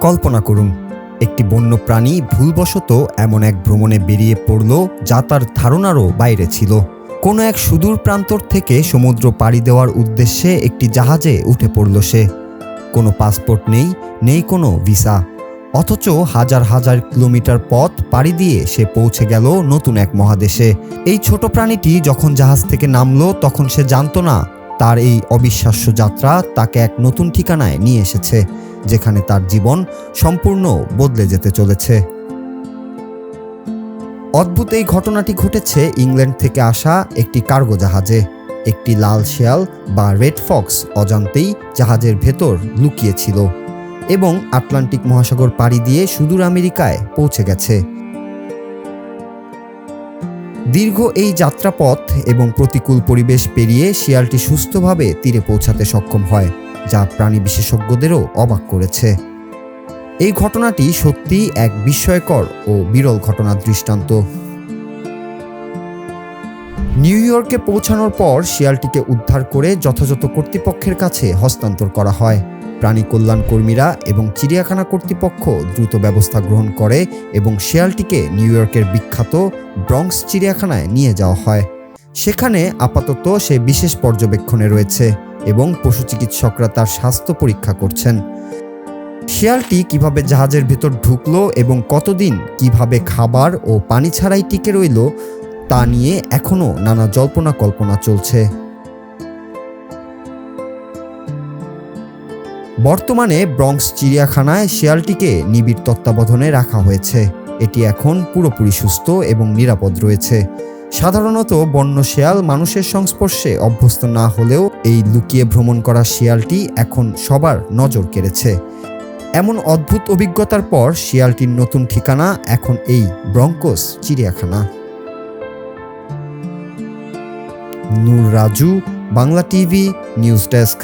কল্পনা করুন, একটি বন্য প্রাণী ভুলবশত এমন এক ভ্রমণে বেরিয়ে পড়ল যা তার ধারণারও বাইরে ছিল। কোনো এক সুদূর প্রান্তর থেকে সমুদ্র পাড়ি দেওয়ার উদ্দেশ্যে একটি জাহাজে উঠে পড়ল সে। কোনো পাসপোর্ট নেই কোনো ভিসা, অথচ হাজার হাজার কিলোমিটার পথ পাড়ি দিয়ে সে পৌঁছে গেল নতুন এক মহাদেশে। এই ছোট প্রাণীটি যখন জাহাজ থেকে নামলো তখন সে জানতো না তার এই অবিশ্বাস্য যাত্রা তাকে এক নতুন ঠিকানায় নিয়ে এসেছে, যেখানে তার জীবন সম্পূর্ণ বদলে যেতে চলেছে। অদ্ভুত এই ঘটনাটি ঘটেছে ইংল্যান্ড থেকে আসা একটি কার্গো জাহাজে। একটি লাল শেয়াল বা রেড ফক্স অজান্তেই জাহাজের ভেতর লুকিয়েছিল এবং আটলান্টিক মহাসাগর পাড়ি দিয়ে সুদূর আমেরিকায় পৌঁছে গেছে। দীর্ঘ এই যাত্রাপথ এবং প্রতিকূল পরিবেশ পেরিয়ে শিয়ালটি সুস্থভাবে তীরে পৌঁছাতে সক্ষম হয়, যা প্রাণী বিশেষজ্ঞদেরও অবাক করেছে। এই ঘটনাটি সত্যিই এক বিস্ময়কর ও বিরল ঘটনার দৃষ্টান্ত। নিউ ইয়র্কে পৌঁছানোর পর শিয়ালটিকে উদ্ধার করে যথাযথ কর্তৃপক্ষের কাছে হস্তান্তর করা হয়। প্রাণী কল্যাণ কর্মীরা এবং চিড়িয়াখানা কর্তৃপক্ষ দ্রুত ব্যবস্থা গ্রহণ করে এবং শিয়ালটিকে নিউ ইয়র্কের বিখ্যাত ব্রঙ্কস চিড়িয়াখানায় নিয়ে যাওয়া হয়। সেখানে আপাতত সে বিশেষ পর্যবেক্ষণে রয়েছে এবং পশু চিকিৎসকরা তার স্বাস্থ্য পরীক্ষা করছেন। শিয়ালটি কিভাবে জাহাজের ভেতর ঢুকলো এবং কতদিন কিভাবে খাবার ও পানি ছাড়াই টিকে রইল তা নিয়ে এখনও নানা জল্পনা কল্পনা চলছে। বর্তমানে ব্রঙ্কস চিড়িয়াখানায় শিয়ালটিকে নিবিড় তত্ত্বাবধানে রাখা হয়েছে। এটি এখন পুরোপুরি সুস্থ এবং নিরাপদ রয়েছে। সাধারণত বন্য শিয়াল মানুষের সংস্পর্শে অভ্যস্ত না হলেও এই লুকিয়ে ভ্রমণ করা শিয়ালটি এখন সবার নজর কেড়েছে। এমন অদ্ভুত অভিজ্ঞতার পর শিয়ালটির নতুন ঠিকানা এখন এই ব্রঙ্কস চিড়িয়াখানা। Noor Raju, Bangla TV news desk.